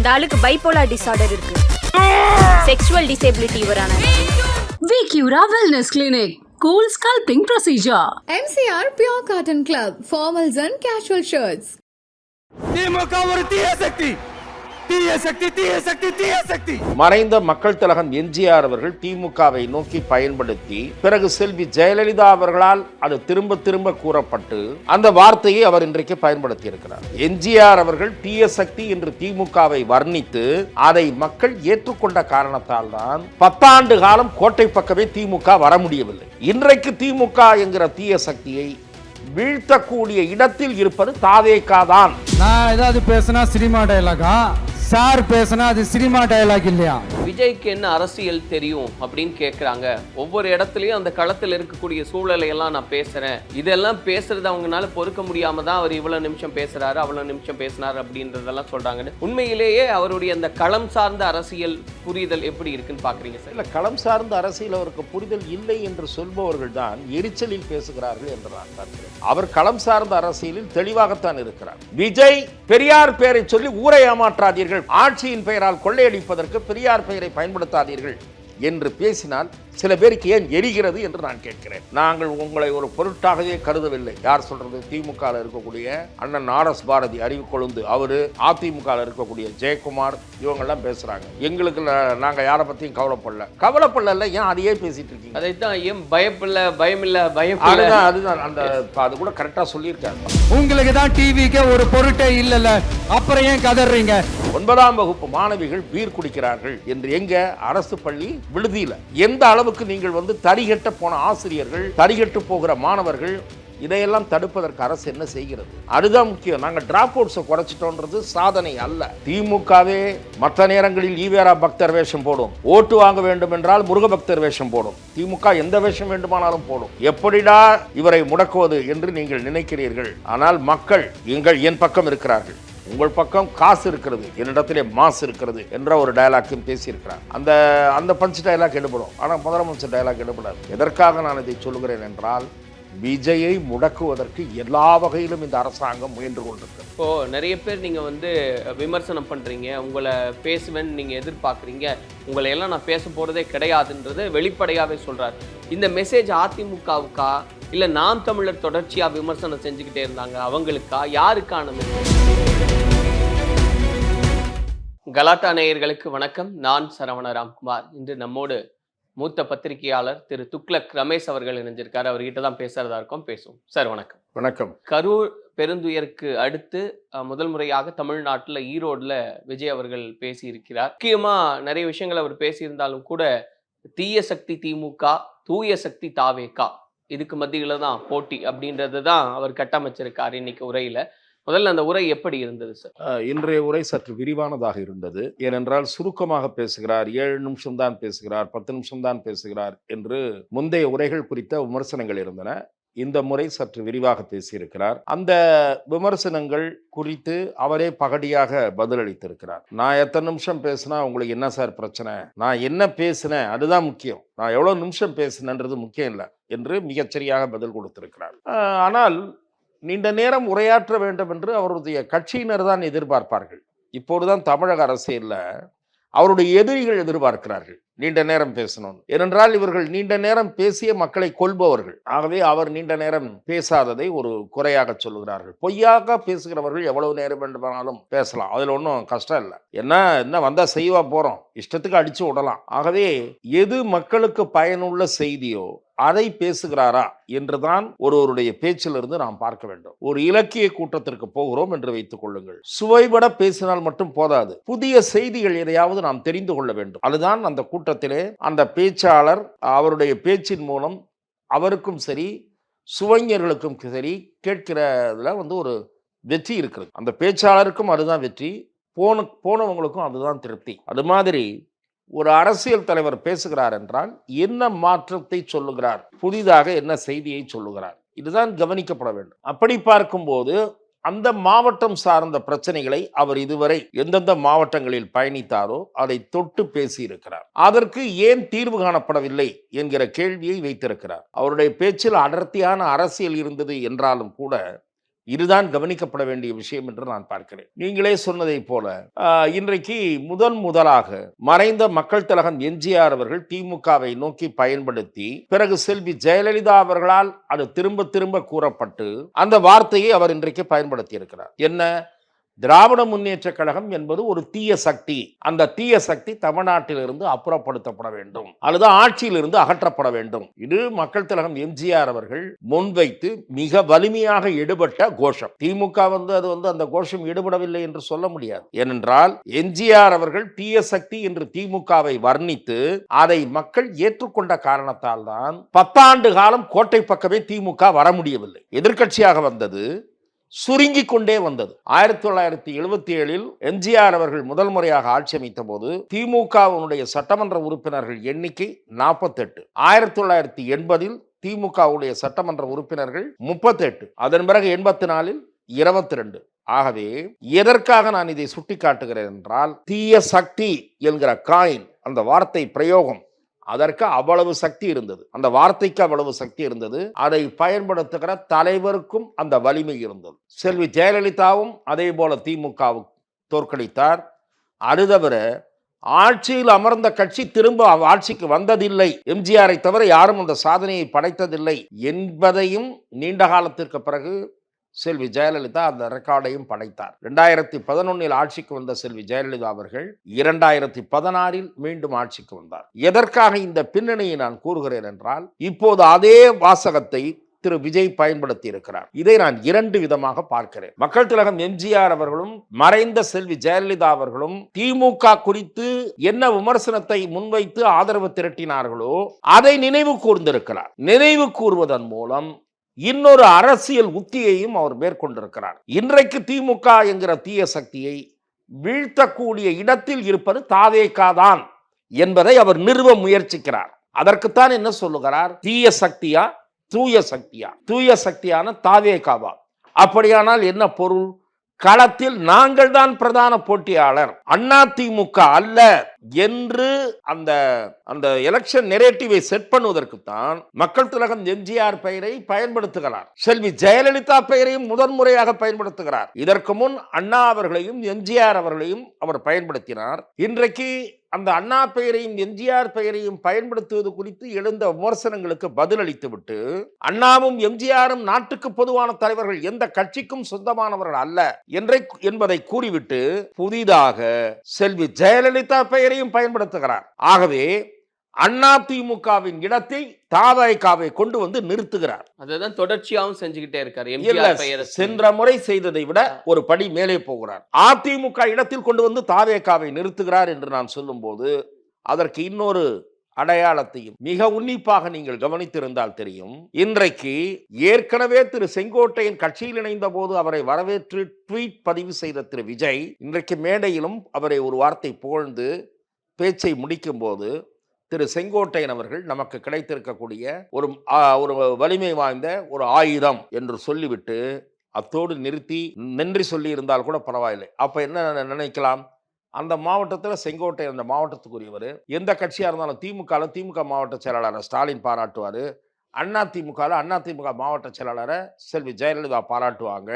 அந்த ஆளுக்கு bipolar disorder இருக்கு. செக்ஷுவல் டிசேபிலிட்டி இவரான. Vicura Wellness Clinic. Cool sculpting procedure. MCR Pure Cotton Club. Formals and casual shirts. திமுக ஒரு தீய சக்தி, தீய சக்தி, தீய சக்தி, தீய சக்தி. மறைந்த மக்கள் திலகம் எம்ஜிஆர் அவர்கள் திமுகவை நோக்கி பயன்படுத்தி பிறகு செல்வி ஜெயலலிதா அவர்களால் அது திரும்ப திரும்ப கூறப்பட்டு அந்த வார்த்தையை அவர் இன்றைக்கு பயன்படுத்தி இருக்கிறார். எம்ஜிஆர் அவர்கள் தீய சக்தி என்று திமுகவை வர்ணித்து அதை மக்கள் ஏற்றுக்கொண்ட காரணத்தால் தான் 10 ஆண்டு காலம் கோட்டை பக்கமே திமுக வர முடியவில்லை. இன்றைக்கு திமுக என்கிற தீய சக்தியை வீழ்த்தக்கூடிய இடத்தில் இருப்பது தாவேகா தான். நான் ஏதாவது பேசினா சினிமா டயலாகா, சார் பேசினா அது சினிமா டயலாக் இல்லையா? விஜய்க்கு என்ன அரசியல் தெரியும் அப்படின்னு கேட்குறாங்க. ஒவ்வொரு இடத்துலையும் அந்த களத்தில் இருக்கக்கூடிய சூழலை எல்லாம் நான் பேசுறேன், இதெல்லாம் பேசுறது அவங்களால பொறுக்க முடியாம தான் அவர் இவ்வளவு நிமிஷம் பேசுறாரு, அவ்வளவு நிமிஷம் பேசினார் அப்படின்றதெல்லாம் சொல்றாங்க. உண்மையிலேயே அவருடைய அந்த களம் சார்ந்த அரசியல் புரிதல் எப்படி இருக்குன்னு பாக்குறீங்க சார்? இல்ல, களம் சார்ந்த அரசியல் அவருக்கு புரிதல் இல்லை என்று சொல்பவர்கள் தான் எரிச்சலில் பேசுகிறார்கள் என்று நான் பார்க்கிறேன். அவர் களம் சார்ந்த அரசியலில் தெளிவாகத்தான் இருக்கிறார். விஜய் பெரியார் பெயரை சொல்லி ஊரை ஏமாற்றாதீர்கள், ஆட்சியின் பெயரால் கொள்ளையடிப்பதற்கு பெரியார் பெயரை பயன்படுத்தாதீர்கள் என்று பேசினால் சில பேருக்கு ஏன் எரிகிறது என்று நான் கேட்கிறேன். நாங்கள் உங்களை ஒரு பொருட்டாகவே கருதவில்லை. யார் சொல்றது? திமுக இருக்கக்கூடிய அண்ணன் ஆர்.எஸ். பாரதி, அறிவு கொழுந்து, அவரு, அதிமுக இருக்கக்கூடிய ஜெயக்குமார், இவங்கெல்லாம் பேசுறாங்க. எங்களுக்கு நாங்க யாரை பத்தியும் கவலைப்படல. ஏன் அதையே பேசிட்டு இருக்கீங்க? அதைத்தான் ஏன் பயப்படல, பயமில்ல, பயம் அதுதான் அந்த அது கூட கரெக்டா சொல்லியிருக்காங்க. உங்களுக்கு தான் டிவிக்கே ஒரு பொருட்டே இல்லல, அப்புறம் ஏன் கதறீங்க? 9ஆம் வகுப்பு மாணவிகள் பீர் குடிக்கிறார்கள் என்று எங்க? அரசு பள்ளி விடுதியில. எந்த அளவுக்கு நீங்கள் தரிகட்ட போன ஆசிரியர்கள், தரிகட்டு போகிற மாணவர்கள், இதையெல்லாம் தடுப்பதற்கு அரசு என்ன செய்கிறது? அதுதான் முக்கியம். நாங்கள் டிராப் அவுட்ஸை குறைச்சிட்டோன்றது சாதனை அல்ல. திமுகவே மற்ற நேரங்களில் ஈவேரா பக்தர் வேஷம் போடும், ஓட்டு வாங்க வேண்டும் என்றால் முருக பக்தர் வேஷம் போடும். திமுக எந்த வேஷம் வேண்டுமானாலும் போடும். எப்படிடா இவரை முடக்குவது என்று நீங்கள் நினைக்கிறீர்கள். ஆனால் மக்கள் என் பக்கம் இருக்கிறார்கள், உங்கள் பக்கம் காசு இருக்கிறது, என்னிடத்திலே மாசு இருக்கிறது என்ற ஒரு டயலாக்கும் பேசியிருக்கிறார். அந்த பஞ்ச் டயலாக் எடுபடும், ஆனால் முதலமைச்சர் டயலாக் எடுபடாது. எதற்காக நான் இதை சொல்லுகிறேன் என்றால், விஜயை முடக்குவதற்கு எல்லா வகையிலும் இந்த அரசாங்கம் முயன்று கொண்டிருக்கிறது. இப்போ நிறைய பேர் நீங்க விமர்சனம் பண்றீங்க, உங்களை பேசுவேன்னு நீங்க எதிர்பார்க்குறீங்க, உங்களை எல்லாம் நான் பேச போறதே கிடையாதுன்றது வெளிப்படையாவே சொல்றாரு. இந்த மெசேஜ் அதிமுகவுக்கா இல்ல நாம் தமிழர் தொடர்ச்சியா விமர்சனம் செஞ்சுக்கிட்டே இருந்தாங்க அவங்களுக்கா, யாருக்கான மெசேஜ்? கலாட்டா நேயர்களுக்கு வணக்கம். நான் சரவண ராம்குமார். இன்று நம்மோடு மூத்த பத்திரிகையாளர் திரு துக்ளக் ரமேஷ் அவர்கள் இணைஞ்சிருக்காரு. அவர்கிட்ட தான் பேசுறதா இருக்கோம், பேசுவோம். சார் வணக்கம். வணக்கம். கரூர் பெருந்துயருக்கு அடுத்து முதல் முறையாக தமிழ்நாட்டில் ஈரோடுல விஜய் அவர்கள் பேசியிருக்கிறார். முக்கியமா நிறைய விஷயங்கள் அவர் பேசியிருந்தாலும் கூட தீய சக்தி திமுக, தூய சக்தி தாவேகா, இதுக்கு மத்தியில தான் போட்டி அப்படின்றது தான் அவர் கட்டமைச்சிருக்காரு இன்னைக்கு உரையில. முதல்ல அந்த உரை எப்படி இருந்தது சார்? இன்றைய உரை சற்று விரிவானதாக இருந்தது. ஏனென்றால் சுருக்கமாக பேசுகிறார், 7 நிமிஷம் தான் பேசுகிறார், 10 நிமிஷம் தான் பேசுகிறார் என்று முந்தைய உரைகள் குறித்த விமர்சனங்கள் இருந்தன. இந்த முறை சற்று விரிவாக பேசியிருக்கிறார். அந்த விமர்சனங்கள் குறித்து அவரே பகடியாக பதிலளித்திருக்கிறார். நான் எத்தனை நிமிஷம் பேசினா உங்களுக்கு என்ன சார் பிரச்சனை, நான் என்ன பேசினேன் அதுதான் முக்கியம், நான் எவ்வளவு நிமிஷம் பேசினன்றது முக்கியம் இல்லை என்று மிகச்சரியாக பதில் கொடுத்திருக்கிறார். ஆனால் நீண்ட நேரம் உரையாற்ற வேண்டும் என்று அவருடைய கட்சியினர் தான் எதிர்பார்ப்பார்கள். இப்போதுதான் தமிழக அரசியலில் அவருடைய எதிரிகள் எதிர்பார்க்கிறார்கள் நீண்ட நேரம் பேசணும். ஏனென்றால் இவர்கள் நீண்ட நேரம் பேசிய மக்களை கொல்பவர்கள். ஆகவே அவர் நீண்ட நேரம் பேசாததை ஒரு குறையாக சொல்லுகிறார்கள். பொய்யாக பேசுகிறவர்கள் எவ்வளவு நேரம் வேண்டுமானாலும் பேசலாம், அதில் ஒன்றும் கஷ்டம் இல்லை. என்ன வந்தா செய்வா போறோம், இஷ்டத்துக்கு அடிச்சு விடலாம். ஆகவே எது மக்களுக்கு பயனுள்ள செய்தியோ அதை பேசுகிறாரா என்றுதான் ஒருவருடைய பேச்சிலிருந்து நாம் பார்க்க வேண்டும். ஒரு இலக்கிய கூட்டத்திற்கு போகிறோம் என்று வைத்துக் கொள்ளுங்கள், சுவைபட பேசினால் மட்டும் போதாது, புதிய செய்திகள் எதையாவது நாம் தெரிந்து கொள்ள வேண்டும். அதுதான் அந்த கூட்டத்திலே அந்த பேச்சாளர் அவருடைய பேச்சின் மூலம் அவருக்கும் சரி சுவைஞர்களுக்கும் சரி கேட்கிறதுல ஒரு வெற்றி இருக்கிறது. அந்த பேச்சாளருக்கும் அதுதான் வெற்றி, போனவங்களுக்கும் அதுதான் திருப்தி. அது மாதிரி ஒரு அரசியல் தலைவர் பேசுகிறார் என்றால் என்ன மாற்றத்தை சொல்லுகிறார், புதிதாக என்ன செய்தியை சொல்லுகிறார், இதுதான் கவனிக்கப்பட வேண்டும். அப்படி பார்க்கும்போது அந்த மாவட்டம் சார்ந்த பிரச்சனைகளை அவர் இதுவரை எந்தெந்த மாவட்டங்களில் பயணித்தாரோ அதை தொட்டு பேசியிருக்கிறார். அதற்கு ஏன் தீர்வு காணப்படவில்லை என்கிற கேள்வியை வைத்திருக்கிறார். அவருடைய பேச்சில் அடர்த்தியான அரசியல் இருந்தது என்றாலும் கூட இதுதான் கவனிக்கப்பட வேண்டிய விஷயம் என்று நான் பார்க்கிறேன். நீங்களே சொன்னதை போல இன்றைக்கு முதலாக மறைந்த மக்கள் திலகம் எம்ஜிஆர் அவர்கள் திமுகவை நோக்கி பயன்படுத்தி பிறகு செல்வி ஜெயலலிதா அவர்களால் அது திரும்ப திரும்ப கூறப்பட்டு அந்த வார்த்தையை அவர் இன்றைக்கு பயன்படுத்தி இருக்கிறார். என்ன? திராவிட முன்னேற்ற கழகம் என்பது ஒரு தீய சக்தி, அந்த தீய சக்தி தமிழ்நாட்டிலிருந்து அப்புறப்படுத்தப்பட வேண்டும் அல்லது ஆட்சியிலிருந்து அகற்றப்பட வேண்டும். இது மக்கள் திலகம் எம்ஜிஆர் அவர்கள் முன்வைத்து மிக வலிமையாக எடுபட்ட கோஷம். திமுக அது அந்த கோஷம் ஈடுபடவில்லை என்று சொல்ல முடியாது. ஏனென்றால் எம்ஜிஆர் அவர்கள் தீய சக்தி என்று திமுகவை வர்ணித்து அதை மக்கள் ஏற்றுக்கொண்ட காரணத்தால் தான் 10 ஆண்டு காலம் கோட்டை பக்கமே திமுக வர முடியவில்லை. எதிர்க்கட்சியாக வந்தது, சுருங்கி கொண்டே வந்தது. 1977 எம்ஜிஆர் அவர்கள் முதல் முறையாக ஆட்சி அமைத்த போது திமுகவுடைய சட்டமன்ற உறுப்பினர்கள் எண்ணிக்கை 48. 1980 திமுகவுடைய சட்டமன்ற உறுப்பினர்கள் 38. அதன் பிறகு 84 22. ஆகவே எதற்காக நான் இதை சுட்டிக்காட்டுகிறேன் என்றால், தீய சக்தி என்கிற காயின் அந்த வார்த்தை பிரயோகம் அதற்கு அவ்வளவு சக்தி இருந்தது, அந்த வார்த்தைக்கு அவ்வளவு சக்தி இருந்தது. அதை பயன்படுத்துகிற தலைவருக்கும் அந்த வலிமை இருந்தது. செல்வி ஜெயலலிதாவும் அதே போல திமுகவை தோற்கடித்தார். அது தவிர ஆட்சியில் அமர்ந்த கட்சி திரும்ப ஆட்சிக்கு வந்ததில்லை, எம்ஜிஆரை தவிர யாரும் அந்த சாதனையை படைத்ததில்லை என்பதையும் நீண்ட காலத்திற்கு பிறகு செல்வி ஜெயலலிதா அந்த ரெக்கார்டையும் படைத்தார். 2011 ஆட்சிக்கு வந்த செல்வி ஜெயலலிதா அவர்கள் 2016 மீண்டும் ஆட்சிக்கு வந்தார். எதற்காக இந்த பின்னணியை நான் கூறுகிறேன் என்றால், இப்போது அதே வாசகத்தை திரு விஜய் பயன்படுத்தி இருக்கிறார். இதை நான் 2 விதமாக பார்க்கிறேன். மக்கள் திலகம் எம்ஜிஆர் அவர்களும் மறைந்த செல்வி ஜெயலலிதா அவர்களும் திமுக குறித்து என்ன விமர்சனத்தை முன்வைத்து ஆதரவு திரட்டினார்களோ அதை நினைவு கூர்ந்திருக்கிறார். நினைவு கூறுவதன் மூலம் இன்னொரு அரசியல் உத்தியையும் அவர் மேற்கொண்டிருக்கிறார். இன்றைக்கு திமுக என்கிற தீய சக்தியை வீழ்த்தக்கூடிய இடத்தில் இருப்பது தாவேகா தான் என்பதை அவர் நிறுவ முயற்சிக்கிறார். அதற்குத்தான் என்ன சொல்லுகிறார்? தீய சக்தியா தூய சக்தியா? தூய சக்தியான தாவேகாவா? அப்படியானால் என்ன பொருள்? களத்தில் நாங்கள் தான் பிரதான போட்டியாளர், அதிமுக அல்ல என்று அந்த எலெக்ஷன் நெரேட்டிவை செட் பண்ணுவதற்குத்தான் மக்கள் திலகம் எம்ஜிஆர் பெயரை பயன்படுத்துகிறார். செல்வி ஜெயலலிதா பெயரையும் முதன்முறையாக பயன்படுத்துகிறார். இதற்கு முன் அண்ணா அவர்களையும் எம்ஜிஆர் அவர்களையும் அவர் பயன்படுத்தினார். இன்றைக்கு அந்த அண்ணா பெயரையும் எம்ஜிஆர் பெயரையும் பயன்படுத்துவது குறித்து எழுந்த விமர்சனங்களுக்கு பதிலளித்து விட்டு, அண்ணாவும் எம்ஜிஆரும் நாட்டுக்கு பொதுவான தலைவர்கள், எந்த கட்சிக்கும் சொந்தமானவர்கள் அல்ல என்பதை கூறிவிட்டு புதிதாக செல்வி ஜெயலலிதா பெயரையும் பயன்படுத்துகிறார். ஆகவே அதிமுகவின் இடத்தை தாவேகாவை கொண்டு வந்து நிறுத்துகிறார். அதுதான் தொடர்ச்சியாகவும் செஞ்சுக்கிட்டே இருக்காரு. சென்ற முறை செய்ததை விட ஒரு படி மேலே போகிறார். அதிமுக இடத்தில் கொண்டு வந்து தாவேகாவை நிறுத்துகிறார் என்று நான் சொல்லும் போது அதற்கு இன்னொரு அடையாளத்தையும் மிக உன்னிப்பாக நீங்கள் கவனித்திருந்தால் தெரியும். இன்றைக்கு ஏற்கனவே திரு செங்கோட்டையன் கட்சியில் இணைந்த போது அவரை வரவேற்று ட்வீட் பதிவு செய்த திரு விஜய் இன்றைக்கு மேடையிலும் அவரை ஒரு வார்த்தை புகழ்ந்து பேச்சை முடிக்கும் போது, திரு செங்கோட்டையன் அவர்கள் நமக்கு கிடைத்திருக்கக்கூடிய ஒரு வலிமை வாய்ந்த ஒரு ஆயுதம் என்று சொல்லிவிட்டு அத்தோடு நிறுத்தி நன்றி சொல்லி இருந்தால் கூட பரவாயில்லை. அப்ப என்ன நினைக்கலாம்? அந்த மாவட்டத்தில் செங்கோட்டையன் அந்த மாவட்டத்துக்குரியவர். எந்த கட்சியா இருந்தாலும் திமுக மாவட்ட செயலாளரை ஸ்டாலின் பாராட்டுவாரு, அதிமுக மாவட்ட செயலாளரை செல்வி ஜெயலலிதா பாராட்டுவாங்க.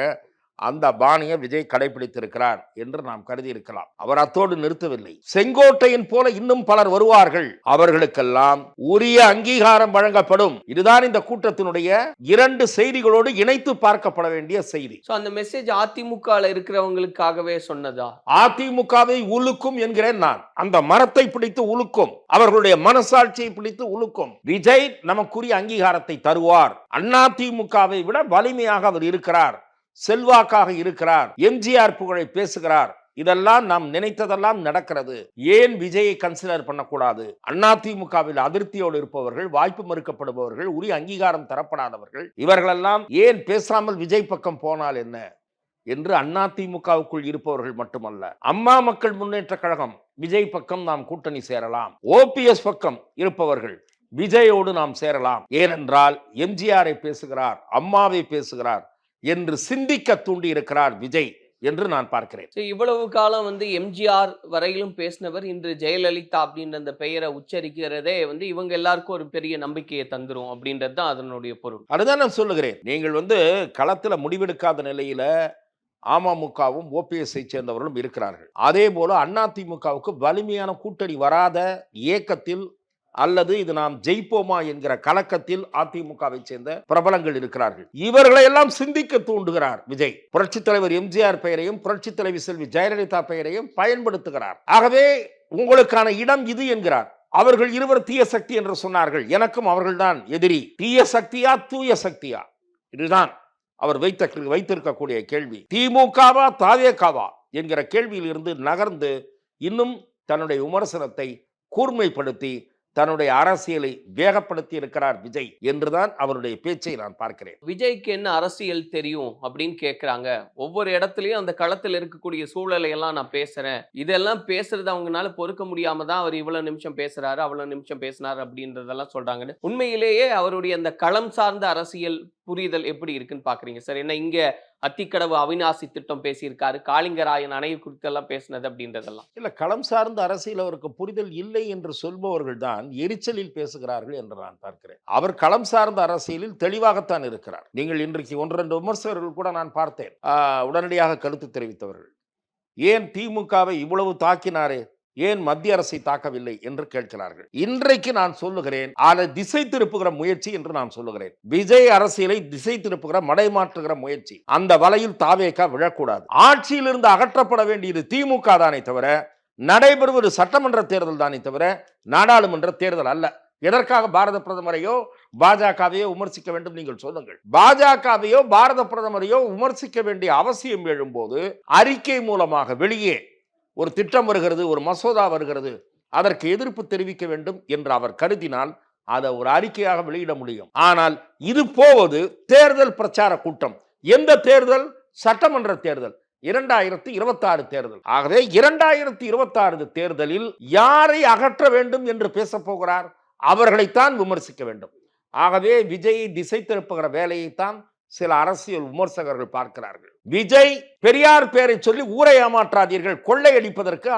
அந்த பாணியை விஜய் கடைபிடித்திருக்கிறார் என்று நாம் கருதி இருக்கலாம். அவர் அத்தோடு நிறுத்தவில்லை. செங்கோட்டையன் போல இன்னும் பலர் வருவார்கள், அவர்களுக்கெல்லாம் உரிய அங்கீகாரம் வழங்கப்படும். இதுதான் இந்த கூட்டத்தினுடைய 2 செய்திகளோடு இணைத்து பார்க்கப்பட வேண்டிய செய்தி. அந்த மெசேஜ் அதிமுக இருக்கிறவங்களுக்காகவே சொன்னதா? அதிமுகவை உலுக்கும் என்கிறேன் நான். அந்த மரத்தை பிடித்து உலுக்கும், அவர்களுடைய மனசாட்சியை பிடித்து உலுக்கும். விஜய் நமக்குரிய அங்கீகாரத்தை தருவார். அதிமுகவை விட வலிமையாக அவர் இருக்கிறார், செல்வாக்காக இருக்கிறார், எம்ஜிஆர் புகழை பேசுகிறார். இதெல்லாம் நாம் நினைத்ததெல்லாம் நடக்கிறது. ஏன் விஜயை கன்சிடர் பண்ணக்கூடாது? அதிமுகவில் அதிருப்தியோடு இருப்பவர்கள், வாய்ப்பு மறுக்கப்படுபவர்கள், உரிய அங்கீகாரம் தரப்படாதவர்கள், இவர்களெல்லாம் ஏன் பேசாமல் விஜய் பக்கம் போனால் என்ன என்று அதிமுகவுக்குள் இருப்பவர்கள் மட்டுமல்ல, அம்மா மக்கள் முன்னேற்ற கழகம் விஜய் பக்கம் நாம் கூட்டணி சேரலாம், ஓபிஎஸ் பக்கம் இருப்பவர்கள் விஜயோடு நாம் சேரலாம். ஏனென்றால் எம்ஜிஆரை பேசுகிறார், அம்மாவை பேசுகிறார் என்று சிந்திக்க தூண்டி இருக்கிறார் விஜய் என்று நான் பார்க்கிறேன். இவ்வளவு காலம் எம்ஜிஆர் வரையிலும் பேசினவர் இன்று ஜெயலலிதா அப்படின்ற அந்த பெயரை உச்சரிக்கிறதே இவங்க எல்லாருக்கும் ஒரு பெரிய நம்பிக்கையை தந்துரும் அப்படின்றது தான் அதனுடைய பொருள். அதுதான் நான் சொல்லுகிறேன். நீங்கள் களத்துல முடிவெடுக்காத நிலையில அமமுகவும் ஓபிஎஸ்ஐ சேர்ந்தவர்களும் இருக்கிறார்கள். அதே போல அதிமுகவுக்கு வலிமையான கூட்டணி வராத இயக்கத்தில் அல்லது இது நாம் ஜெயிப்போமா என்கிற கலக்கத்தில் அதிமுகவை சேர்ந்த பிரபலங்கள் இருக்கிறார்கள். இவர்களை எல்லாம் சிந்திக்க தூண்டுகிறார் விஜய். புரட்சித் தலைவர் எம்ஜிஆர் பெயரையும் புரட்சித் தலைவி செல்வி ஜெயலலிதா பெயரையும் பயன்படுத்துகிறார். ஆகவே உங்களுக்கான இடம் இது என்கிறார். அவர்கள் இருவர் தீய சக்தி என்று சொன்னார்கள். எனக்கும் அவர்கள்தான் எதிரி. தீய சக்தியா தூய சக்தியா? இதுதான் அவர் வைத்திருக்கக்கூடிய கேள்வி. திமுகவா தாவேகாவா என்கிற கேள்வியில் இருந்து நகர்ந்து இன்னும் தன்னுடைய விமர்சனத்தை கூர்மைப்படுத்தி தன்னுடைய அரசியலை வேகப்படுத்தி இருக்கிறார் விஜய் என்றுதான் அவருடைய பேச்சை நான் பார்க்கிறேன். விஜய்க்கு என்ன அரசியல் தெரியும் அப்படின்னு கேட்கிறாங்க. ஒவ்வொரு இடத்துலயும் அந்த களத்தில் இருக்கக்கூடிய சூழலை எல்லாம் நான் பேசுறேன், இதெல்லாம் பேசுறது அவங்களால பொறுக்க முடியாம தான் அவர் இவ்வளவு நிமிஷம் பேசுறாரு அவ்வளவு நிமிஷம் பேசினாரு அப்படின்றதெல்லாம் சொல்றாங்க. உண்மையிலேயே அவருடைய அந்த களம் சார்ந்த அரசியல் புரிதல் எப்படி இருக்குன்னு பாக்குறீங்க சார்? என்ன இங்க அத்திக்கடவு அவிநாசி திட்டம் பேசியிருக்காரு, காளிங்கராயன் அணை குறித்தெல்லாம் பேசினது அப்படின்றதெல்லாம் இல்ல. களம் சார்ந்த அரசியல் அவருக்கு புரிதல் இல்லை என்று சொல்பவர்கள் தான் எரிச்சலில் பேசுகிறார்கள் என்று நான் பார்க்கிறேன். அவர் களம் சார்ந்த அரசியலில் தெளிவாகத்தான் இருக்கிறார். நீங்கள் இன்றைக்கு 1-2 விமர்சகர்கள் கூட நான் பார்த்தேன், உடனடியாக கருத்து தெரிவித்தவர்கள். ஏன் திமுகவை இவ்வளவு தாக்கினாரே, ஏன் மத்திய அரசை தாக்கவில்லை என்று கேட்கிறார்கள். இன்றைக்கு நான் சொல்லுகிறேன், அதை திசை திருப்புகிற முயற்சி என்று நான் சொல்லுகிறேன். விஜய் அரசியலை திசை திருப்புகிற மடைமாற்றுகிற முயற்சி. அந்த வலையில் தாவேகா விழக்கூடாது. ஆட்சியிலிருந்து அகற்றப்பட வேண்டியது திமுக தானே தவிர, நடைபெறுவது சட்டமன்ற தேர்தல் தானே தவிர நாடாளுமன்ற தேர்தல் அல்ல. எதற்காக பாரத பிரதமரையோ பாஜகவையோ விமர்சிக்க வேண்டும்? நீங்கள் சொல்லுங்கள். பாஜகவையோ பாரத பிரதமரையோ விமர்சிக்க வேண்டிய அவசியம் எழும்போது அறிக்கை மூலமாக வெளியே ஒரு திட்டம் வருகிறது, ஒரு மசோதா வருகிறது, அதற்கு எதிர்ப்பு தெரிவிக்க வேண்டும் என்று அவர் கருதினால் அதை ஒரு அறிக்கையாக வெளியிட முடியும். ஆனால் இது போவது தேர்தல் பிரச்சார கூட்டம். எந்த தேர்தல்? சட்டமன்ற தேர்தல், 2026 தேர்தல். ஆகவே 2026 தேர்தலில் யாரை அகற்ற வேண்டும் என்று பேச போகிறார்? அவர்களைத்தான் விமர்சிக்க வேண்டும். ஆகவே விஜயை திசை திருப்புகிற வேலையைத்தான் சில அரசியல் விமர்சகர்கள் பார்க்கிறார்கள். விஜய் பெரியார் பெயரை சொல்லி ஊரை ஏமாற்றாதீர்கள், கொள்ளையடிப்பதற்கு,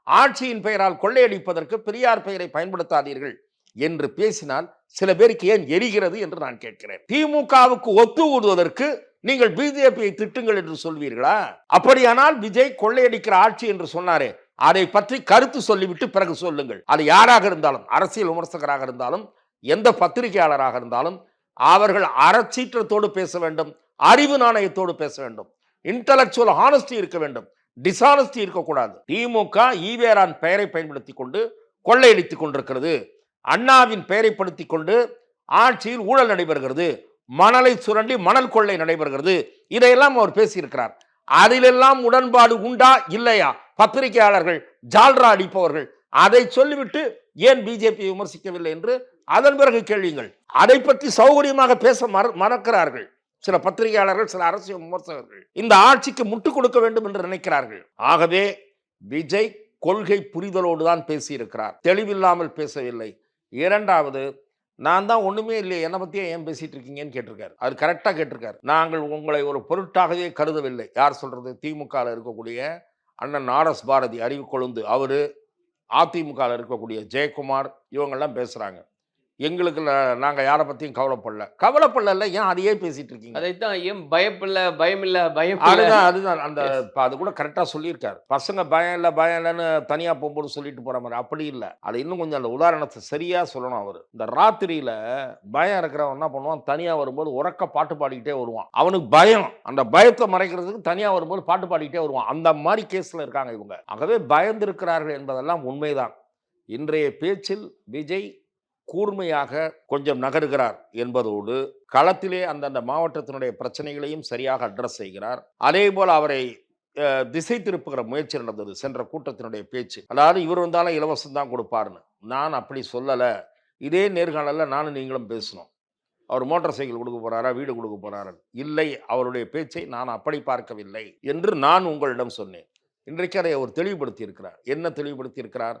ஆட்சியின் பெயரால் கொள்ளையடிப்பதற்கு பெரியார் பெயரை பயன்படுத்தாதீர்கள் என்று பேசினால் சில பேருக்கு ஏன் எரிகிறது என்று நான் கேட்கிறேன். திமுகவுக்கு ஒத்து ஊதுவதற்கு நீங்கள் பிஜேபியை திட்டுங்கள் என்று சொல்வீர்களா? அப்படியானால் விஜய் கொள்ளையடிக்கிற ஆட்சி என்று சொன்னாரே, அதை பற்றி கருத்து சொல்லிவிட்டு பிறகு சொல்லுங்கள். அது யாராக இருந்தாலும், அரசியல் விமர்சகராக இருந்தாலும், எந்த பத்திரிகையாளராக இருந்தாலும், அவர்கள் அறச்சீற்றத்தோடு பேச வேண்டும், அறிவு நாணயத்தோடு பேச வேண்டும், இன்டலெக்சுவல் ஹானஸ்டி இருக்க வேண்டும், டிஸ்ஆனஸ்டி இருக்கக்கூடாது. திமுக ஈவேரான் பெயரை பயன்படுத்தி கொண்டு கொள்ளையடித்துக் கொண்டிருக்கிறது, அண்ணாவின் பெயரை படுத்தி கொண்டு ஆட்சியில் ஊழல் நடைபெறுகிறது, மணலை சுரண்டி மணல் கொள்ளை நடைபெறுகிறது, இதையெல்லாம் அவர் பேசியிருக்கிறார். அதிலெல்லாம் உடன்பாடு உண்டா இல்லையா? பத்திரிகையாளர்கள் ஜால்ரா அடிப்பவர்கள் அதை சொல்லிவிட்டு ஏன் பிஜேபி விமர்சிக்கவில்லை என்று அதன் பிறகு கேள்விகள். அதை பற்றி சௌகரியமாக பேச மறக்கிறார்கள் சில பத்திரிகையாளர்கள், சில அரசியல் விமர்சகர்கள். இந்த ஆட்சிக்கு முட்டு கொடுக்க வேண்டும் என்று நினைக்கிறார்கள். ஆகவே விஜய் கொள்கை புரிதலோடு தான் பேசியிருக்கிறார், தெளிவில்லாமல் பேசவில்லை. இரண்டாவது, நான் தான் ஒண்ணுமே இல்லை, என்னை பத்தியே ஏன் பேசிட்டு இருக்கீங்கன்னு கேட்டிருக்காரு. அது கரெக்டா கேட்டிருக்காரு. நாங்கள் உங்களை ஒரு பொருட்டாகவே கருதவில்லை. யார் சொல்றது? திமுக இருக்கக்கூடிய அண்ணன் ஆர்எஸ் பாரதி, அறிவு கொழுந்து, அவரு, அதிமுக இருக்கக்கூடிய ஜெயக்குமார், இவங்கெல்லாம் பேசுறாங்க. எங்களுக்கு நாங்க யாரை பத்தியும் கவலைப்படல. ஏன் அதையே பேசிட்டு இருக்கீங்க? அதைத்தான் ஏன் பயமில்ல. அதுதான் அந்த அது கூட கரெக்டா சொல்லியிருக்காரு. பசங்க பயம் இல்லைன்னு தனியா போகும்போது சொல்லிட்டு போற மாதிரி அப்படி இல்லை. அதை இன்னும் கொஞ்சம் அந்த உதாரணத்தை சரியா சொல்லணும். அவரு இந்த ராத்திரியில பயம் இருக்கிறவன் என்ன பண்ணுவான், தனியா வரும்போது உறக்க பாட்டு பாடிக்கிட்டே வருவான். அவனுக்கு பயம், அந்த பயத்தை மறைக்கிறதுக்கு தனியா வரும்போது பாட்டு பாடிக்கிட்டே வருவான். அந்த மாதிரி கேஸ்ல இருக்காங்க இவங்க. ஆகவே பயந்திருக்கிறார்கள் என்பதெல்லாம் உண்மைதான். இன்றைய பேச்சில் விஜய் கூர்மையாக கொஞ்சம் நகருகிறார் என்பதோடு களத்திலே அந்தந்த மாவட்டத்தினுடைய பிரச்சனைகளையும் சரியாக அட்ரஸ் செய்கிறார். அதே போல அவரை திசை திருப்புகிற முயற்சி நடந்தது சென்ற கூட்டத்தினுடைய பேச்சு. அதாவது இவர் வந்தாலும் இலவசம் தான் கொடுப்பாருன்னு. நான் அப்படி சொல்லலை. இதே நேர்காணலில் நானும் நீங்களும் பேசணும். அவர் மோட்டார் சைக்கிள் கொடுக்க போறாரா, வீடு கொடுக்க போறாரா? இல்லை, அவருடைய பேச்சை நான் அப்படி பார்க்கவில்லை என்று நான் உங்களிடம் சொன்னேன். இன்றைக்கு அதை அவர் தெளிவுபடுத்தி இருக்கிறார். என்ன தெளிவுபடுத்தி இருக்கிறார்?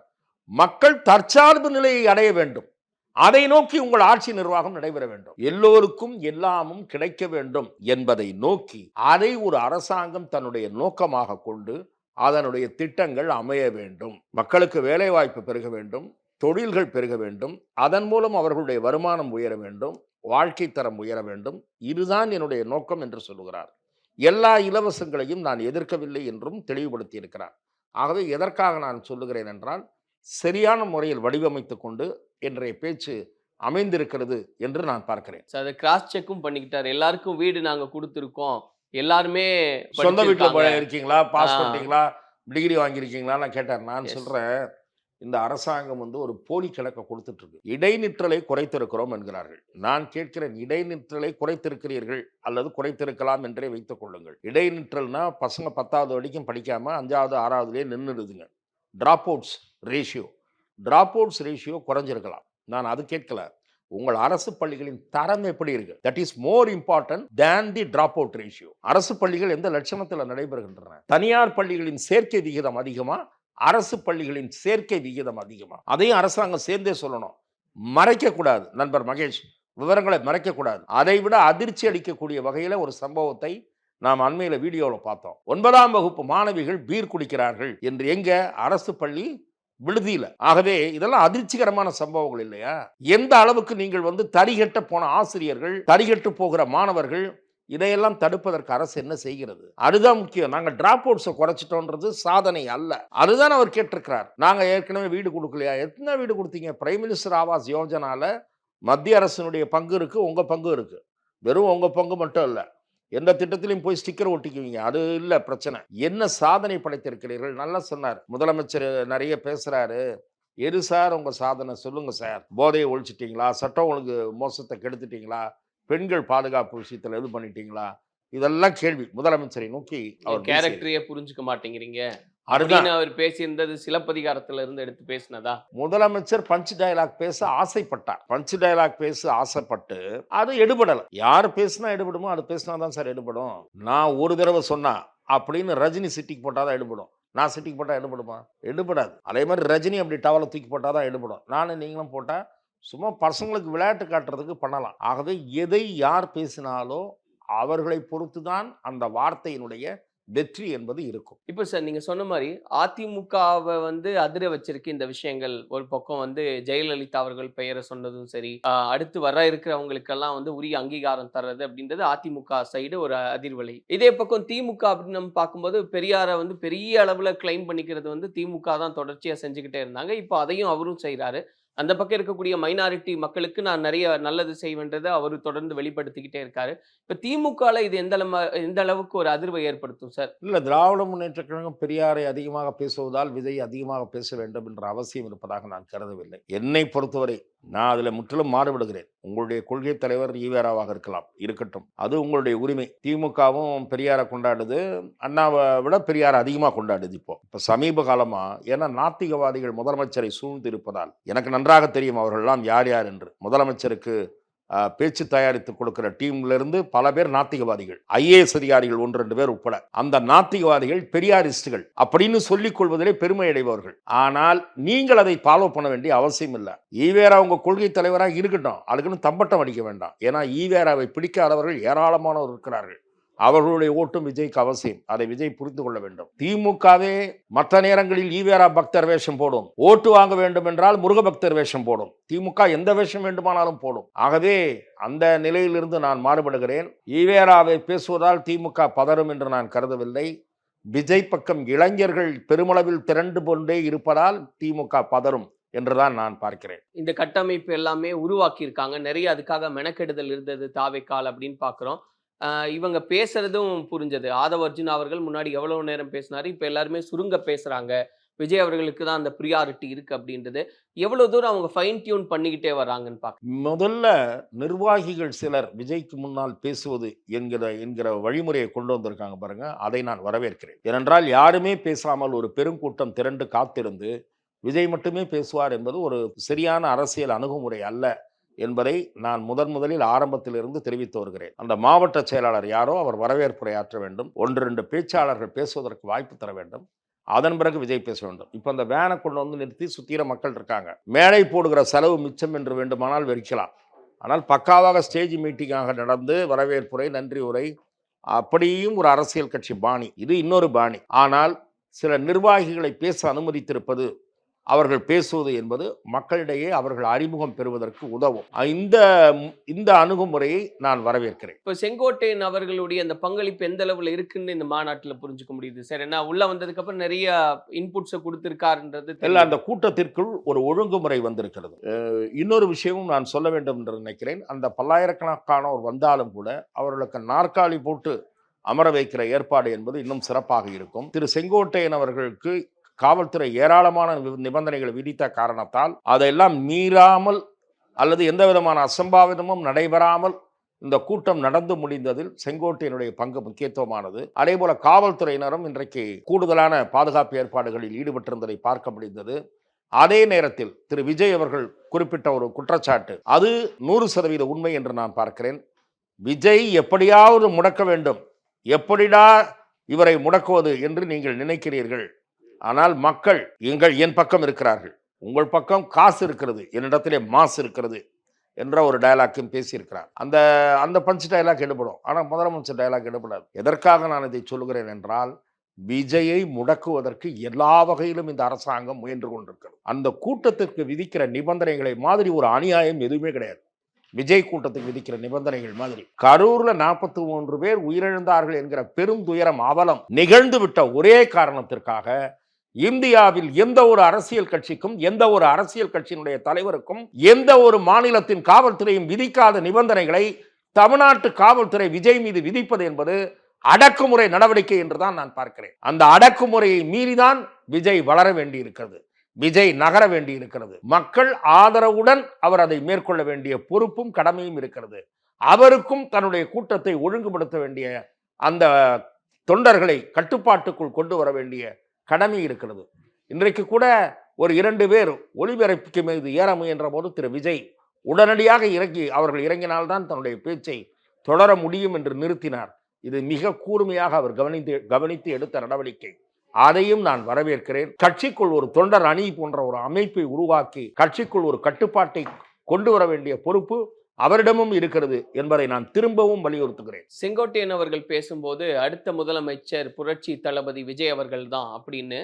மக்கள் தற்சார்பு நிலையை அடைய வேண்டும், அதை நோக்கி உங்கள் ஆட்சி நிர்வாகம் நடைபெற வேண்டும். எல்லோருக்கும் எல்லாமும் கிடைக்க வேண்டும் என்பதை நோக்கி அதை ஒரு அரசாங்கம் தன்னுடைய நோக்கமாக கொண்டு அதனுடைய திட்டங்கள் அமைய வேண்டும். மக்களுக்கு வேலை வாய்ப்பு பெருக வேண்டும், தொழில்கள் பெருக வேண்டும், அதன் மூலம் அவர்களுடைய வருமானம் உயர வேண்டும், வாழ்க்கை தரம் உயர வேண்டும். இதுதான் என்னுடைய நோக்கம் என்று சொல்லுகிறார். எல்லா இலவசங்களையும் நான் எதிர்க்கவில்லை என்றும் தெளிவுபடுத்தி இருக்கிறார். ஆகவே எதற்காக நான் சொல்லுகிறேன் என்றால், சரியான முறையில் வடிவமைத்து கொண்டு இன்றைய பேச்சு அமைந்திருக்கிறது என்று நான் பார்க்கிறேன். அதை கிராஸ் செக்கும் பண்ணிக்கிட்டார். எல்லாருக்கும் வீடு நாங்க கொடுத்துருக்கோம், எல்லாருமே சொந்த வீட்டில் படிச்சிருக்காங்க. இருக்கீங்களா, பாஸ் பண்ணிட்டீங்களா, டிகிரி வாங்கியிருக்கீங்களா நான் கேட்டார். நான் சொல்றேன், இந்த அரசாங்கம் ஒரு போலி கணக்கை கொடுத்துட்டு இருக்கு. இடைநிற்றலை குறைத்திருக்கிறோம் என்கிறார்கள். நான் கேட்கிறேன், இடைநிற்றலை குறைத்திருக்கிறீர்கள் அல்லது குறைத்திருக்கலாம் என்றே வைத்துக் கொள்ளுங்கள். இடைநிற்றல்னா பசங்க 10வது வரைக்கும் படிக்காம 5வது 6வதுலேயே நின்றுடுதுங்க. டிராப் அவுட்ஸ் ரேஷியோ குறைஞ்சிருக்கலாம். நான் அது கேட்கல. உங்கள் அரசு பள்ளிகளின் தரம் எப்படி இருக்கு? That is more important than the drop out ratio. அரசு பள்ளிகள் எந்த லட்சணத்தில் நடைபெறுகின்றன? தனியார் பள்ளிகளின் சேர்க்கை விகிதம் அதிகமா, அரசு பள்ளிகளின் சேர்க்கை விகிதம் அதிகமா? அதையும் அரசாங்கம் சேர்ந்தே சொல்லணும். மறைக்க கூடாது. நண்பர் மகேஷ், விவரங்களை மறைக்க கூடாது. அதை விட அதிர்ச்சி அளிக்கக்கூடிய வகையில ஒரு சம்பவத்தை நாம் அண்மையில வீடியோவில் பார்த்தோம். 9ஆம் வகுப்பு மாணவிகள் பீர் குடிக்கிறார்கள் என்று எங்க? அரசு பள்ளி விடுதியில. ஆகவே இதெல்லாம் அதிர்ச்சிகரமான சம்பவங்கள் இல்லையா? எந்த அளவுக்கு நீங்கள் தரிகட்ட போன ஆசிரியர்கள், தரிகட்டு போகிற மாணவர்கள், இதையெல்லாம் தடுப்பதற்கு அரசு என்ன செய்கிறது? அதுதான் முக்கியம். நாங்க டிராப் அவுட்ஸை குறைச்சிட்டோன்றது சாதனை அல்ல. அதுதான் அவர் கேட்டிருக்கிறார். நாங்க ஏற்கனவே வீடு கொடுக்கலையா? எத்தனை வீடு கொடுத்தீங்க? பிரைம் மினிஸ்டர் ஆவாஸ் யோஜனால மத்திய அரசினுடைய பங்கு இருக்கு, உங்க பங்கு இருக்கு. வெறும் உங்க பங்கு மட்டும் இல்ல, எந்த திட்டத்திலையும் போய் ஸ்டிக்கர் ஒட்டிக்குவீங்க, அது இல்ல பிரச்சனை. என்ன சாதனை படைத்திருக்கிறீர்கள்? நல்லா சொன்னார் முதலமைச்சர். நிறைய பேசுறாரு. எது சார் உங்க சாதனை சொல்லுங்க சார். போதையை ஒழிச்சிட்டீங்களா? சட்டம் ஒழுங்கு மோசத்தை கெடுத்துட்டீங்களா? பெண்கள் பாதுகாப்பு விஷயத்துல எது பண்ணிட்டீங்களா? இதெல்லாம் கேள்வி முதலமைச்சரை நோக்கி. அவர் கேரக்டரையே புரிஞ்சுக்க மாட்டேங்கிறீங்க அதுதான் அவர் பேசியிருந்தது. சிலப்பதிகாரத்துல இருந்து எடுத்து பேசினதா? முதலமைச்சர் பஞ்ச் டயலாக் பேச ஆசைப்பட்டார். பஞ்ச் டயலாக் பேச ஆசைப்பட்டு அது எடுபடல. யார் பேசினா எடுபடுமோ அது பேசினாதான் சார் எடுபடும். நான் ஒரு தடவை சொன்னா அப்படின்னு ரஜினி சிட்டிக்கு போட்டாதான் எடுபடும். நான் சிட்டிக்கு போட்டா எடுபடுமா? எடுபடாது. அதே மாதிரி ரஜினி அப்படி டவலை தூக்கி போட்டாதான் எடுபடும். நானும் நீங்களும் போட்டா சும்மா பசங்களுக்கு விளையாட்டு காட்டுறதுக்கு பண்ணலாம். ஆகவே எதை யார் பேசினாலோ அவர்களை பொறுத்துதான் அந்த வார்த்தையினுடைய வெற்றி என்பது இருக்கும். இப்போ சார் நீங்க சொன்ன மாதிரி அதிமுகவை அதிர வச்சிருக்கு இந்த விஷயங்கள். ஒரு பக்கம் ஜெயலலிதா அவர்கள் பெயரை சொன்னதும் சரி, அடுத்து வர இருக்கிறவங்களுக்கெல்லாம் உரிய அங்கீகாரம் தர்றது அப்படின்றது அதிமுக சைடு ஒரு அதிர்வலை. இதே பக்கம் திமுக அப்படின்னு நம்ம பார்க்கும்போது பெரியாரை பெரிய அளவுல கிளைம் பண்ணிக்கிறது திமுக தான் தொடர்ச்சியா செஞ்சுக்கிட்டே இருந்தாங்க. இப்போ அதையும் அவரும் செய்யறாரு. அந்த பக்கம் இருக்கக்கூடிய மைனாரிட்டி மக்களுக்கு நான் நிறைய நல்லது செய்வேன்றதை அவர் தொடர்ந்து வெளிப்படுத்திக்கிட்டே இருக்காரு. இப்ப திமுகல இது எந்த அளவுக்கு ஒரு அதிர்வை ஏற்படுத்தும் சார்? இல்ல, திராவிட முன்னேற்ற கழகம் பெரியாரை அதிகமாக பேசுவதால் விஜய் அதிகமாக பேச வேண்டும் என்ற அவசியம் இருப்பதாக நான் கருதவில்லை. என்னை பொறுத்தவரை நான் அதுல முற்றிலும் மாறுபடுகிறேன். உங்களுடைய கொள்கை தலைவர் ஈவேராவாக இருக்கட்டும், அது உங்களுடைய உரிமை. திமுகவும் பெரியாரை கொண்டாடுது, அண்ணாவை விட பெரியாரை அதிகமாக கொண்டாடுது. இப்போ சமீப காலமா, ஏன்னா நாத்திகவாதிகள் முதலமைச்சரை சூழ்ந்து இருப்பதால் எனக்கு நன்றாக தெரியும் அவர்கள்லாம் யார் யார் என்று. முதலமைச்சருக்கு பேச்சு தயாரித்து கொடுக்கிற டீம்ல இருந்து பல பேர் நாத்திகவாதிகள், ஐஏஎஸ் அதிகாரிகள் 1-2 பேர் உட்பட. அந்த நாத்திகவாதிகள் பெரியாரிஸ்டுகள் அப்படின்னு சொல்லிக் கொள்வதிலே பெருமை அடைபவர்கள். ஆனால் நீங்கள் அதை ஃபாலோ பண்ண வேண்டிய அவசியம் இல்லை. ஈவேரா உங்க கொள்கை தலைவராக இருக்கட்டும், அதுக்குன்னு தம்பட்டம் அடிக்க வேண்டாம். ஏன்னா ஈவேராவை பிடிக்காதவர்கள் ஏராளமானவர் இருக்கிறார்கள். அவர்களுடைய ஓட்டும் விஜய்க்கு அவசியம். அதை விஜய் புரிந்து கொள்ள வேண்டும். திமுகவே மற்ற நேரங்களில் ஈவேரா பக்தர் வேஷம் போடும், ஓட்டு வாங்க வேண்டும் என்றால் முருக பக்தர் வேஷம் போடும். திமுக எந்த வேஷம் வேண்டுமானாலும் போடும். ஆகவே அந்த நிலையிலிருந்து நான் மாறுபடுகிறேன். ஈவேராவை பேசுவதால் திமுக பதறும் என்று நான் கருதவில்லை. விஜய் பக்கம் இளைஞர்கள் பெருமளவில் திரண்டு கொண்டே இருப்பதால் திமுக பதறும் என்றுதான் நான் பார்க்கிறேன். இந்த கட்டமைப்பு எல்லாமே உருவாக்கி இருக்காங்க. நிறைய அதுக்காக மெனக்கெடுதல் இருந்தது தாவேக்கால் அப்படின்னு பாக்குறோம். இவங்க பேசுறதும் புரிஞ்சது. ஆதவ அர்ஜுனா அவர்கள் முன்னாடி எவ்வளவு நேரம் பேசினாரு, இப்ப எல்லாருமே சுருங்க பேசுறாங்க. விஜய் அவர்களுக்கு தான் அந்த ப்ரியாரிட்டி இருக்கு அப்படின்றது எவ்வளவு தூரம் அவங்க ஃபைன் டியூன் பண்ணிக்கிட்டே வர்றாங்கன்னு பார்க்க. முதல்ல நிர்வாகிகள் சிலர் விஜய்க்கு முன்னால் பேசுவது என்கிற வழிமுறையை கொண்டு வந்திருக்காங்க பாருங்க, அதை நான் வரவேற்கிறேன். ஏனென்றால் யாருமே பேசாமல் ஒரு பெருங்கூட்டம் திரண்டு காத்திருந்து விஜய் மட்டுமே பேசுவார் என்பது ஒரு சரியான அரசியல் அணுகுமுறை அல்ல என்பதை நான் முதலில் ஆரம்பத்திலிருந்து தெரிவித்து வருகிறேன். அந்த மாவட்ட செயலாளர் யாரோ அவர் வரவேற்புரை ஆற்ற வேண்டும். 1-2 பேச்சாளர்கள் பேசுவதற்கு வாய்ப்பு தர வேண்டும். அதன் பிறகு விஜய் பேச வேண்டும். இப்போ அந்த வேனை கொண்டு வந்து நிறுத்தி சுத்திர மக்கள் இருக்காங்க. மேடை போடுகிற செலவு மிச்சம் என்று வேண்டுமானால் வெறிக்கலாம். ஆனால் பக்காவாக ஸ்டேஜ் மீட்டிங்காக நடந்து வரவேற்புரை, நன்றி உரை, அப்படியும் ஒரு அரசியல் கட்சி பாணி. இது இன்னொரு பாணி. ஆனால் சில நிர்வாகிகளை பேச அனுமதித்திருப்பது, அவர்கள் பேசுவது என்பது மக்களிடையே அவர்கள் அறிமுகம் பெறுவதற்கு உதவும். இந்த அணுகுமுறையை நான் வரவேற்கிறேன். இப்போ செங்கோட்டையன் அவர்களுடைய அந்த பங்களிப்பு எந்த அளவுல இருக்குன்னு இந்த மாநாட்டில் புரிஞ்சுக்க முடியுது சார். ஏன்னா உள்ள வந்ததுக்கு அப்புறம் நிறைய இன்புட்ஸை கொடுத்திருக்காருன்றது இல்ல, அந்த கூட்டத்திற்குள் ஒரு ஒழுங்குமுறை வந்திருக்கிறது. இன்னொரு விஷயமும் நான் சொல்ல வேண்டும் என்று நினைக்கிறேன். அந்த பல்லாயிரக்கணக்கானோர் வந்தாலும் கூட அவர்களுக்கு நாற்காலி போட்டு அமர வைக்கிற ஏற்பாடு என்பது இன்னும் சிறப்பாக இருக்கும். திரு செங்கோட்டையன் அவர்களுக்கு காவல்துறை ஏராளமான நிபந்தனைகளை விதித்த காரணத்தால் அதையெல்லாம் மீறாமல் அல்லது எந்த விதமான அசம்பாவிதமும் நடைபெறாமல் இந்த கூட்டம் நடந்து முடிந்ததில் செங்கோட்டையனுடைய பங்கு முக்கியத்துவமானது. அதே போல காவல்துறையினரும் இன்றைக்கு கூடுதலான பாதுகாப்பு ஏற்பாடுகளில் ஈடுபட்டிருந்ததை பார்க்க முடிந்தது. அதே நேரத்தில் திரு விஜய் அவர்கள் குறிப்பிட்ட ஒரு குற்றச்சாட்டு, அது 100% உண்மை என்று நான் பார்க்கிறேன். விஜய் எப்படியாவது முடக்க வேண்டும், எப்படிடா இவரை முடக்குவது என்று நீங்கள் நினைக்கிறீர்கள். ஆனால் மக்கள் என் பக்கம் இருக்கிறார்கள், உங்கள் பக்கம் காசு இருக்கிறது, என்னிடத்திலே மாசு இருக்கிறது என்ற ஒரு டயலாக்கையும் பேசியிருக்கிறார். அந்த பஞ்ச் டயலாக் எடுபடும். ஆனால் முதலமைச்சர் டயலாக் எடுபடாது. எதற்காக நான் இதை சொல்லுகிறேன் என்றால், விஜயை முடக்குவதற்கு எல்லா வகையிலும் இந்த அரசாங்கம் முயன்று கொண்டிருக்கிறது. அந்த கூட்டத்திற்கு விதிக்கிற நிபந்தனைகளை மாதிரி ஒரு அநியாயம் எதுவுமே கிடையாது. விஜய் கூட்டத்துக்கு விதிக்கிற நிபந்தனைகள் மாதிரி கரூர்ல 43 பேர் உயிரிழந்தார்கள் என்கிற பெரும் துயரம் அவலம் நிகழ்ந்து விட்ட ஒரே காரணத்திற்காக இந்தியாவில் எந்த ஒரு அரசியல் கட்சிக்கும், எந்த ஒரு அரசியல் கட்சியினுடைய தலைவருக்கும், எந்த ஒரு மாநிலத்தின் காவல்துறையும் விதிக்காத நிபந்தனைகளை தமிழ்நாட்டு காவல்துறை விஜய் மீது விதிப்பது என்பது அடக்குமுறை நடவடிக்கை என்றுதான் நான் பார்க்கிறேன். அந்த அடக்குமுறையை மீறிதான் விஜய் வளர வேண்டி இருக்கிறது, விஜய் நகர வேண்டி இருக்கிறது. மக்கள் ஆதரவுடன் அவர் அதை மேற்கொள்ள வேண்டிய பொறுப்பும் கடமையும் இருக்கிறது. அவருக்கும் தன்னுடைய கூட்டத்தை ஒழுங்குபடுத்த வேண்டிய, அந்த தொண்டர்களை கட்டுப்பாட்டுக்குள் கொண்டு வர வேண்டிய கடமை இருக்கிறது. இன்றைக்கு கூட ஒரு 2 பேர் ஒளிபரப்புக்கு மீது ஏற முயன்ற போது திரு விஜய் உடனடியாக அவர்கள் இறங்கினால்தான் தன்னுடைய பேச்சை தொடர முடியும் என்று நிறுத்தினார். இது மிக கூர்மையாக அவர் கவனித்து எடுத்த நடவடிக்கை. அதையும் நான் வரவேற்கிறேன். கட்சிக்குள் ஒரு தொண்டர் அணி போன்ற ஒரு அமைப்பை உருவாக்கி கட்சிக்குள் ஒரு கட்டுப்பாட்டை கொண்டு வர வேண்டிய பொறுப்பு அவரிடமும் இருக்கிறது என்பதை நான் திரும்பவும் வலியுறுத்துகிறேன். செங்கோட்டையன் அவர்கள் பேசும்போது அடுத்த முதலமைச்சர் புரட்சி தளபதி விஜய் அவர்கள் தான் அப்படின்னு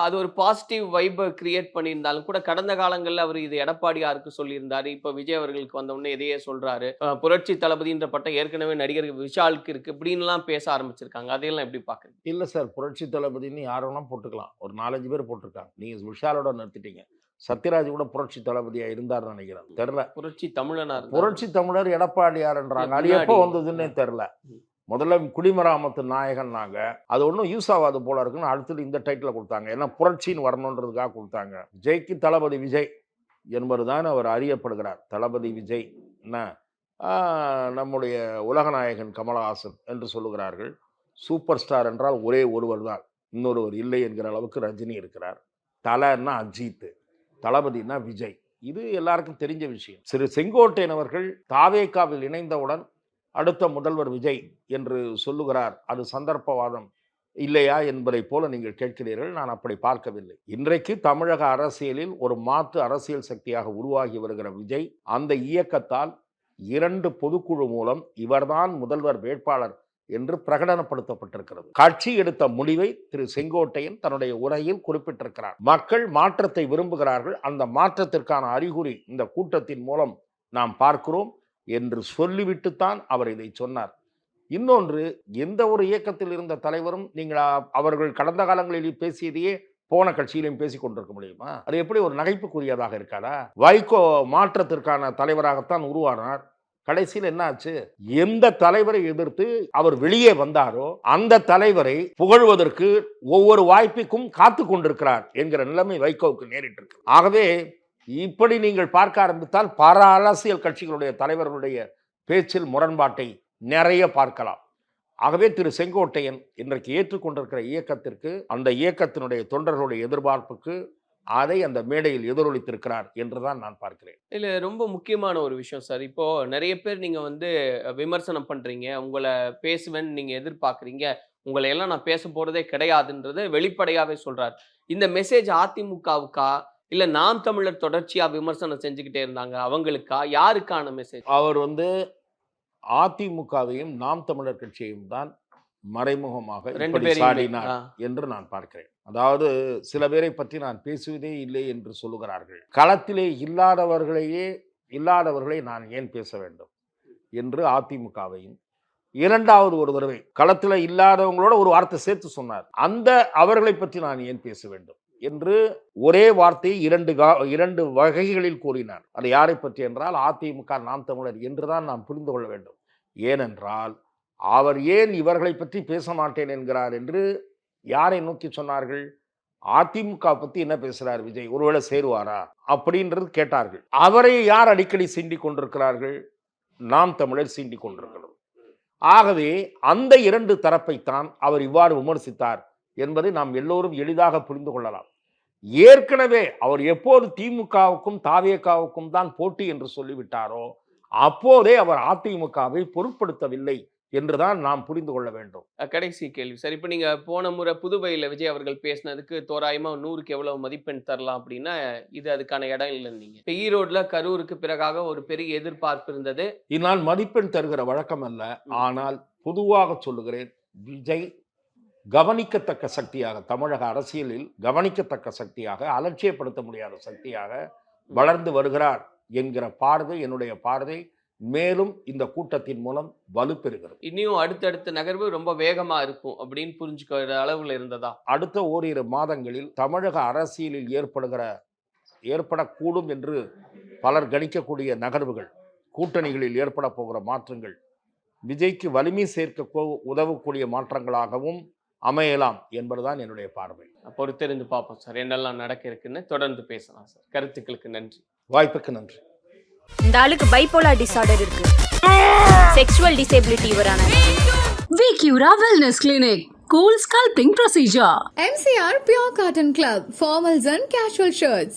அது ஒரு பாசிட்டிவ் வைபை கிரியேட் பண்ணியிருந்தாலும் கூட, கடந்த காலங்களில் அவர் இது எடப்பாடியாருக்கு சொல்லியிருந்தாரு. இப்போ விஜய் அவர்களுக்கு வந்த உடனே இதையே சொல்றாரு. புரட்சி தளபதின்ற பட்டம் ஏற்கனவே நடிகர் விஷாலுக்கு இருக்கு இப்படின்லாம் பேச ஆரம்பிச்சிருக்காங்க. அதையெல்லாம் எப்படி பாக்குறீங்க? இல்ல சார், புரட்சி தளபதினு யாரும் போட்டுக்கலாம். ஒரு 4-5 பேர் போட்டிருக்காங்க. நீங்க விஷாலோட நிறுத்திட்டீங்க. சத்யராஜ் கூட புரட்சி தளபதியா இருந்தார் நினைக்கிறேன், தெரியல. புரட்சி தமிழனா, புரட்சி தமிழர் எடப்பாடியார்ன்றாங்க. அது எப்போ வந்ததுன்னே தெரியல. முதல்ல குடிமராமத்து நாயகன்னாங்க, அது ஒன்றும் யூஸ் ஆகாது போல இருக்குன்னு அடுத்தது இந்த டைட்டில் கொடுத்தாங்க. ஏன்னா புரட்சின்னு வரணுன்றதுக்காக கொடுத்தாங்க. விஜய்க்கு தளபதி விஜய் என்பதுதான் அவர் அறியப்படுகிறார். தளபதி விஜய் நம்முடைய உலகநாயகன் கமலஹாசன் என்று சொல்லுகிறார்கள். சூப்பர் ஸ்டார் என்றால் ஒரே ஒருவர் தான், இன்னொருவர் இல்லை என்கிற அளவுக்கு ரஜினி இருக்கிறார். தலைன்னா அஜித், தளபதினா விஜய். இது எல்லாருக்கும் தெரிஞ்ச விஷயம். திரு செங்கோட்டையன் அவர்கள் தாவேகாவில் இணைந்தவுடன் அடுத்த முதல்வர் விஜய் என்று சொல்லுகிறார். அது சந்தர்ப்பவாதம் இல்லையா என்பதை போல நீங்கள் கேட்கிறீர்கள். நான் அப்படி பார்க்கவில்லை. இன்றைக்கு தமிழக அரசியலில் ஒரு மாற்று அரசியல் சக்தியாக உருவாகி வருகிற விஜய், அந்த இயக்கத்தால் 2 பொதுக்குழு மூலம் இவர்தான் முதல்வர் வேட்பாளர் என்று பிரகடனப்படுத்தப்பட்டிருக்கிறது. கட்சி எடுத்த முடிவை திரு செங்கோட்டையன் தன்னுடைய உரையில் குறிப்பிட்டிருக்கிறார். மக்கள் மாற்றத்தை விரும்புகிறார்கள், அந்த மாற்றத்திற்கான அறிகுறி இந்த கூட்டத்தின் மூலம் நாம் பார்க்கிறோம் என்று சொல்லிவிட்டுத்தான் அவர் இதை சொன்னார். இன்னொன்று, எந்த ஒரு இயக்கத்தில் இருந்த தலைவரும் அவர்கள் கடந்த காலங்களில் பேசியதையே போன கட்சியிலையும் பேசிக் கொண்டிருக்க முடியுமா? அது எப்படி ஒரு நகைப்புக்குரியதாக இருக்காதா? வைகோ மாற்றத்திற்கான தலைவராகத்தான் உருவானார். கடைசியில் என்ன ஆச்சு? எந்த தலைவரை எதிர்த்து அவர் வெளியே வந்தாரோ அந்த தலைவரை புகழ்வதற்கு ஒவ்வொரு வாய்ப்புக்கும் காத்து கொண்டிருக்கிறார் என்கிற நிலைமை வைகோவுக்கு நேரிட்டிருக்கு. ஆகவே இப்படி நீங்கள் பார்க்க ஆரம்பித்தால் பல அரசியல் கட்சிகளுடைய தலைவர்களுடைய பேச்சில் முரண்பாட்டை நிறைய பார்க்கலாம். ஆகவே திரு செங்கோட்டையன் இன்றைக்கு ஏற்றுக்கொண்டிருக்கிற இயக்கத்திற்கு, அந்த இயக்கத்தினுடைய தொண்டர்களுடைய எதிர்பார்ப்புக்கு அதை அந்த மேடையில் எதிரொலித்திருக்கிறார் என்றுதான் நான் பார்க்கிறேன். இல்ல ரொம்ப முக்கியமான ஒரு விஷயம் சார். இப்போ நிறைய பேர் நீங்க வந்து விமர்சனம் பண்றீங்க, உங்களை பேசுவேன்னு நீங்க எதிர்பார்க்குறீங்க, உங்களை எல்லாம் நான் பேச போறதே கிடையாதுன்றதை வெளிப்படையாவே சொல்றாரு. இந்த மெசேஜ் அதிமுகவுக்கா இல்ல நாம் தமிழர் தொடர்ச்சியா விமர்சனம் செஞ்சுக்கிட்டே இருந்தாங்க அவங்களுக்கா, யாருக்கான மெசேஜ்? அவர் அதிமுகவையும் நாம் தமிழர் கட்சியையும் தான் மறைமுகமாக ரெண்டு இப்படி பேரையுமே. சாடினார் என்று நான் பார்க்கிறேன். அதாவது சில பேரை பற்றி நான் பேசுவதே இல்லை என்று சொல்லுகிறார்கள். களத்திலே இல்லாதவர்களை நான் ஏன் பேச வேண்டும் என்று அதிமுகவையும், இரண்டாவது ஒரு தடவை களத்தில் இல்லாதவங்களோட ஒரு வார்த்தை சேர்த்து சொன்னார், அந்த அவர்களை பற்றி நான் ஏன் பேச வேண்டும் என்று ஒரே வார்த்தையை இரண்டு வகைகளில் கூறினார். அது யாரை பற்றி என்றால் அதிமுக நாம் தமிழர் என்றுதான் நாம் புரிந்து கொள்ள வேண்டும். ஏனென்றால் அவர் ஏன் இவர்களை பற்றி பேச மாட்டேன் என்கிறார் என்று யாரை நோக்கி சொன்னார்கள்? அதிமுக பத்தி என்ன பேசுறார் விஜய், ஒருவேளை சேருவாரா அப்படின்றது கேட்டார்கள். அவரை யார் அடிக்கடி சீண்டிக் கொண்டிருக்கிறார்கள்? நாம் தமிழர் சீண்டிக் கொண்டிருக்கிறோம். ஆகவே அந்த இரண்டு தரப்பைத்தான் அவர் இவ்வாறு விமர்சித்தார் என்பதை நாம் எல்லோரும் எளிதாக புரிந்து கொள்ளலாம். ஏற்கனவே அவர் எப்போது திமுகவுக்கும் தாவேகாவுக்கும் தான் போட்டி என்று சொல்லிவிட்டாரோ அப்போதே அவர் அதிமுகவை பொருட்படுத்தவில்லை என்றுதான் நாம் புரிந்து கொள்ள வேண்டும். கடைசி கேள்வி சார். இப்போ நீங்க போன முறை புதுவையில் விஜய் அவர்கள் பேசினதுக்கு தோராயமா 100க்கு எவ்வளவு மதிப்பெண் தரலாம் அப்படின்னா இது அதுக்கான இடம் இல்லைன்னீங்க. இப்போ ஈரோடுல கரூருக்கு பிறகாக ஒரு பெரிய எதிர்பார்ப்பு இருந்தது. நான் மதிப்பெண் தருகிற வழக்கம் அல்ல, ஆனால் பொதுவாக சொல்லுகிறேன், விஜய் கவனிக்கத்தக்க சக்தியாக, தமிழக அரசியலில் கவனிக்கத்தக்க சக்தியாக, அலட்சியப்படுத்த முடியாத சக்தியாக வளர்ந்து வருகிறார் என்கிற பார்வை என்னுடைய பார்வை மேலும் இந்த கூட்டத்தின் மூலம் வலுப்பெறுகிறது. இன்னும் அடுத்தடுத்த நகர்வு ரொம்ப வேகமா இருக்கும் அப்படின்னு புரிஞ்சுக்கிற அளவுல இருந்ததா? அடுத்த ஓரிரு மாதங்களில் தமிழக அரசியலில் ஏற்படக்கூடும் என்று பலர் கணிக்கக்கூடிய நகர்வுகள், கூட்டணிகளில் ஏற்பட போகிற மாற்றங்கள் விஜய்க்கு வலிமை சேர்க்க உதவக்கூடிய மாற்றங்களாகவும் அமையலாம் என்பதுதான் என்னுடைய பார்வை. பொறுத்திருந்து பார்ப்போம் சார் என்னெல்லாம் நடக்க இருக்குன்னு. தொடர்ந்து பேசலாம் சார். கருத்துக்களுக்கு நன்றி. வாய்ப்புக்கு நன்றி. இந்த ஆளுக்கு பைபோலார் டிசார்டர் இருக்கு, செக்ஷுவல் டிசேபிலிட்டி இவரான. Vicura Wellness Clinic, cool sculpting procedure. MCR Pure Cotton Club, formals and casual shirts.